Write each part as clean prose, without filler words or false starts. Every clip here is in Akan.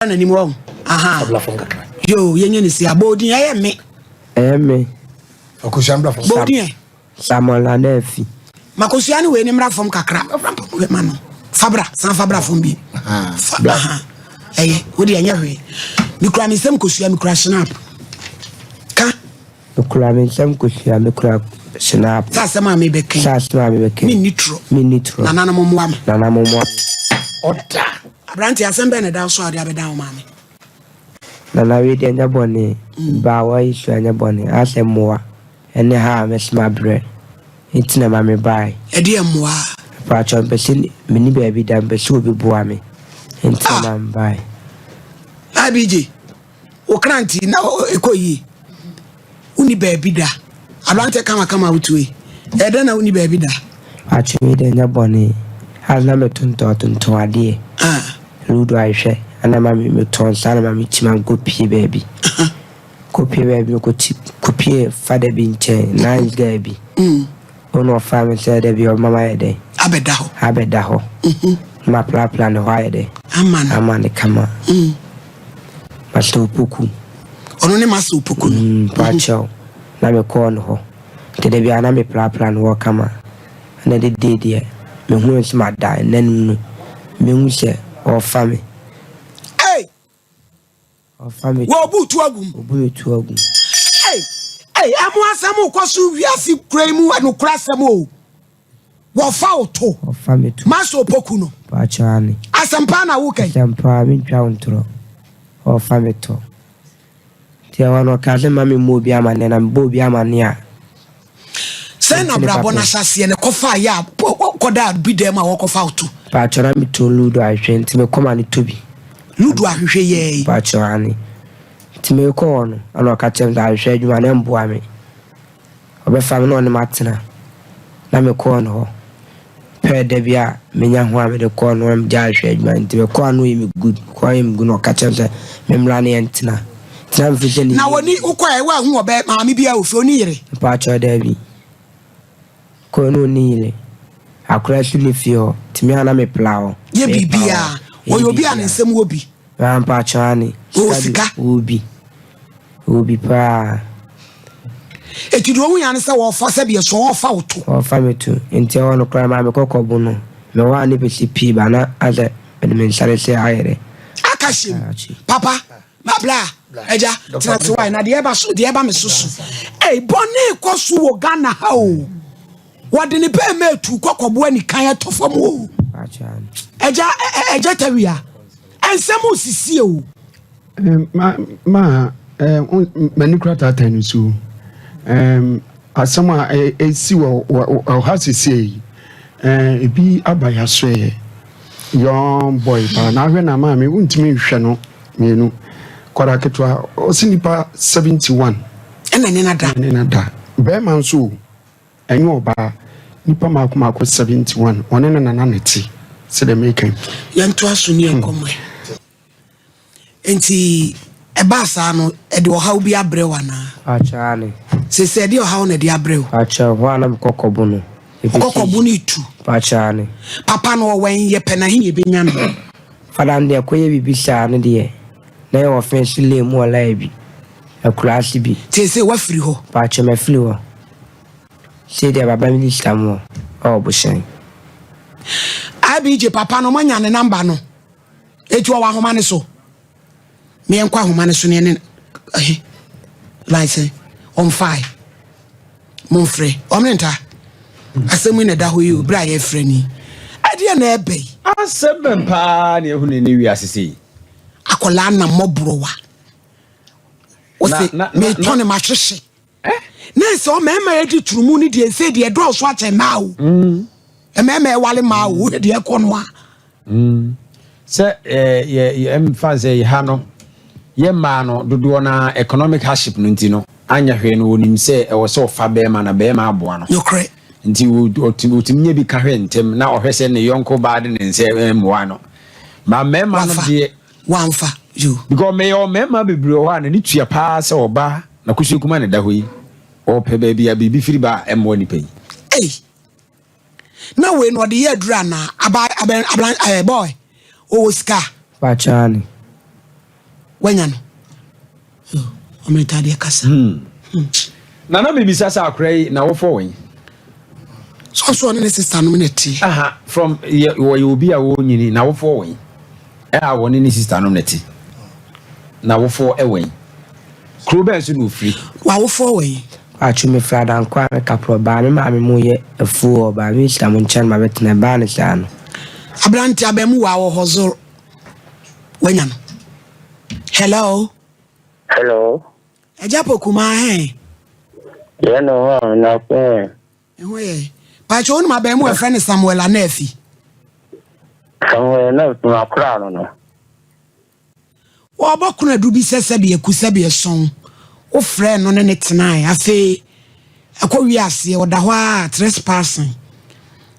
anymore. Aha. Yo, yenye ni si abodi me. Me. Okushambla from Bodi. Samuel Anefi. Makusiani we ni mra from kakra. Mano. Fabra, san Fabra from bi. Fabra. Wodi anya hwe. Mikura mi sem kosua mikura snap. Ka. Mikura mi sem kosua mikura snap. Sasa ma me beke. Mi nitro. Na nana momwa. Oda. Abranti asembe na da so ade abeda o mame. Na we de nya bone ba wa isu anya bone asemwa ene ha mesma bre itina mame bai e de emwa pa cho mpesi mini ba bi da mpesi obi bua me itina mame bai abije o kranti na ekoyi uni ba bi da abranti kama wutue e de na uni ba bi da achi we de nya bone hazna metunto ade ludo aishe ana mami me ton sana mami tima gopi baby gopi baby ko tip gopi father bi nche nice guy bi ono family say dey be mama yede abeda ho ma plan ho yede amane kama master puku ono ne master puku pacho na me ko no ho tede bi ana me plan ho kama na de dey me hu nsma da nanu me hu se o family family wo butu agum amu asem ko so wiase krai mu anu krasem o wo fa oto o family maso poku no pa chani asampa na wo kai asampa mi twa ontro o family to ti awano kaze mami mo bi amane na mbo bi amane a se na brabo na sase ne kofa ya koda bi dem a wo kofa oto pa chora mi to ludo ahwenti me koma ni tobi ludu ahwehwe ye pa chani time ko no ana ka chem da ahwehwe adwuma na mboa me obe fam no ne matena na me ko no pe de bia menya ho a me de ko no am ja ahwehwe adwuma ntime ko no yimi good ko yimi good no ka chem se me mra ne entina tina mfije ni na woni ukwa e wa hu obe maami bia ofi oni yire pa cho da bi ko no ni ile akura shuli fio time ana me plao ye bibia oyo bia ne nsem obi rampa chani obi pa etudo hu yan se wo fa se bia so wo fa oto o fa metu enti e wono kra ma me kokobu no me wa ni pesi pi ba na ade me men sare se ayere akashim papa mabla eja tati why na de eba me susu boni ko su wo Ghana ha o wode ni pe metu kokobu ani kan etofam o eja tawia ensemu sisi o manikura tata ni so asama esi wo ha sisi ebi abaya so young boy pa na hwe na ma me untimi hwe no mienu kwara ketwa osinipa 71 ena ne nada be man so enyo oba nipa makoma 71 one na naneti se de make yanto aso ni enkomwe enti ebasa no e de oha obi abrewa na achane se de oha na de abrew acha ho na kokobu no kokobu ni tu achane papa no wen ye pena hinye benya no fada nde akoye bibisa ne de na ye offense le mu ola bi akurasi bi se wa free ho pa cha me free ho se de baba minister mo o bo shen abije papa no manya ne number no etu wa homa ne so me enkwa homa ne so ne like on fire mon frère omnenta asemu ne da ho yi bra ye frɛ ni ade na ebe asem pa ne hu ne wi asese akola na mobrowa o se me tone ma hwehwe na se o mema edi turumu ni de se de do so ache ma o mema wale ma o de ekono a se ye emphasize ye ha no ye ma no dodo na economic hardship no ntino anya hwe no onim se e wo se ofa be ma na be ma aboa no yokre nti otimnye bi ka hwe ntem na ohwe se ne yonko baade ne nse moa no ma mema no de wanfa you because me o mema bebre o ha ne tua pa se oba na kushikuma ne da hoyi o pe ba bia bibi firi ba emmo ni pai na we no de ye dura na aba boy o ska Pachani. wanya no o me tade kasa na na bibi sasa akrai na wo fo wen so ne sister no neti aha from you obi a wo nyini na wo fo wen a wo ne sister no neti na wo fo wen kro ben so no free wa wo fo wen achumi frada nkwa me kapro ba me ma me mu ye afu ba me sta mu nchan ma betena ba ne sa no abranti abemu wa wo hozo wanya no hello ejapo kuma he ye no na ko ehwe pa cho ma abemu e friend Samuel Anafi Samuel na tuma kra no wo bokuna dubi sese be son o friend no ne tenai afi akɔwi ase o da ho a trespassing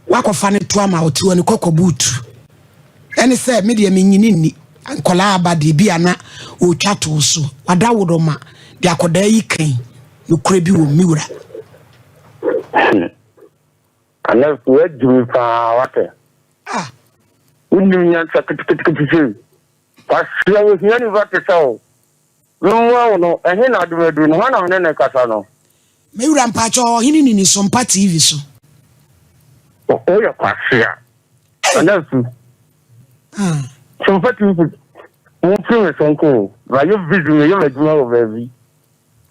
wakofa ne to ama otiwo ne kokobutu ene se me de menyini ni ankola abade bia na o twato so wada wodoma de akoda yi kan no kura bi wo miwura ana fuwe jumi pa wate unni nya sakitikitikiti pasya wo hiani wate sawo no no ehe na adumedu no wana ne kasa no miwura mpacho hini ni SOMPA TV so o ya pasya ana fu SOMPA TV mo fi sonko ba yo video yo meduma o baby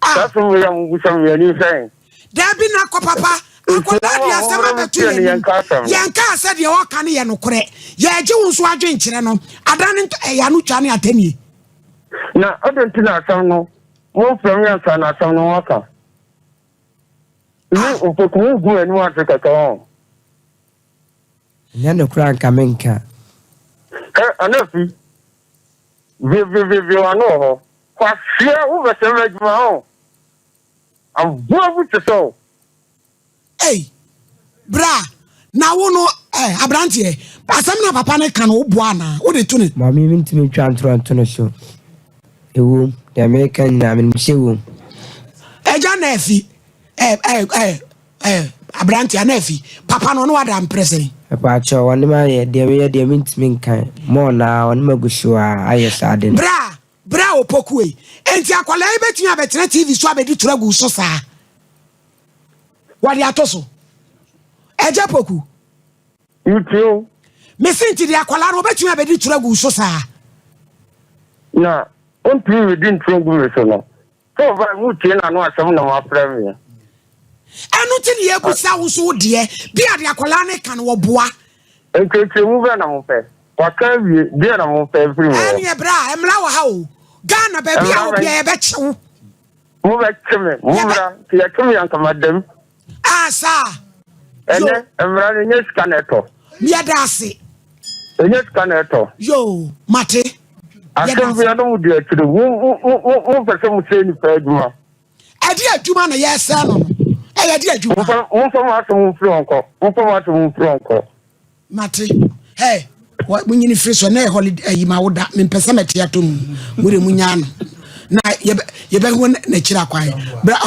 that's why I'm going to say Debi na ko papa akoda dia asema betu yanka ase de o ka ne ye nokore ye age wonso adwen kire no adane ya no twa ne atani na odentina asam no mo from yansa na asam no waka ni opoku gu enu ateka to nya no kura nka menka anafi vi wano ho kwa sia wo besema juma ho abuabu tso bra na wo no abrantie asam na papa ne kan wo boa na wo de tuni mami mintimi twa ntro no so ewu de American na me msewu eja na afi abrantie na afi papa no wada mprese papa cho woni ma ye de mintimi nkan mo na woni magusua ayesade bra opoku enti akola ibetia betena TV so abedi turagu so saa wadi atoso eja poku utio mesinti de akola no betia abedi turagu so saa na onti we din turagu so no so ba mutie na no asem na wa frame anu ti ne yabusa wo so de bia de akola ne kan wo boa enkeche mu ba na mo pe waka wie bia na mo pe free mo ani bra emla wo ha o Ghana baby a obi e be chewu mo be cheme mo bra ti ya cheme yan kamadem sa ene emra ne nyesika neto mi adase nyesika neto yo mate akem bi anu di atire mo pese mo se ni pa aduma adi aduma na yesa no di aduma mo fa ma so mo fri onko mate hey what when you free so na holiday yi ma woda me pese mete atom mure munya no na ye be hu na kira kwan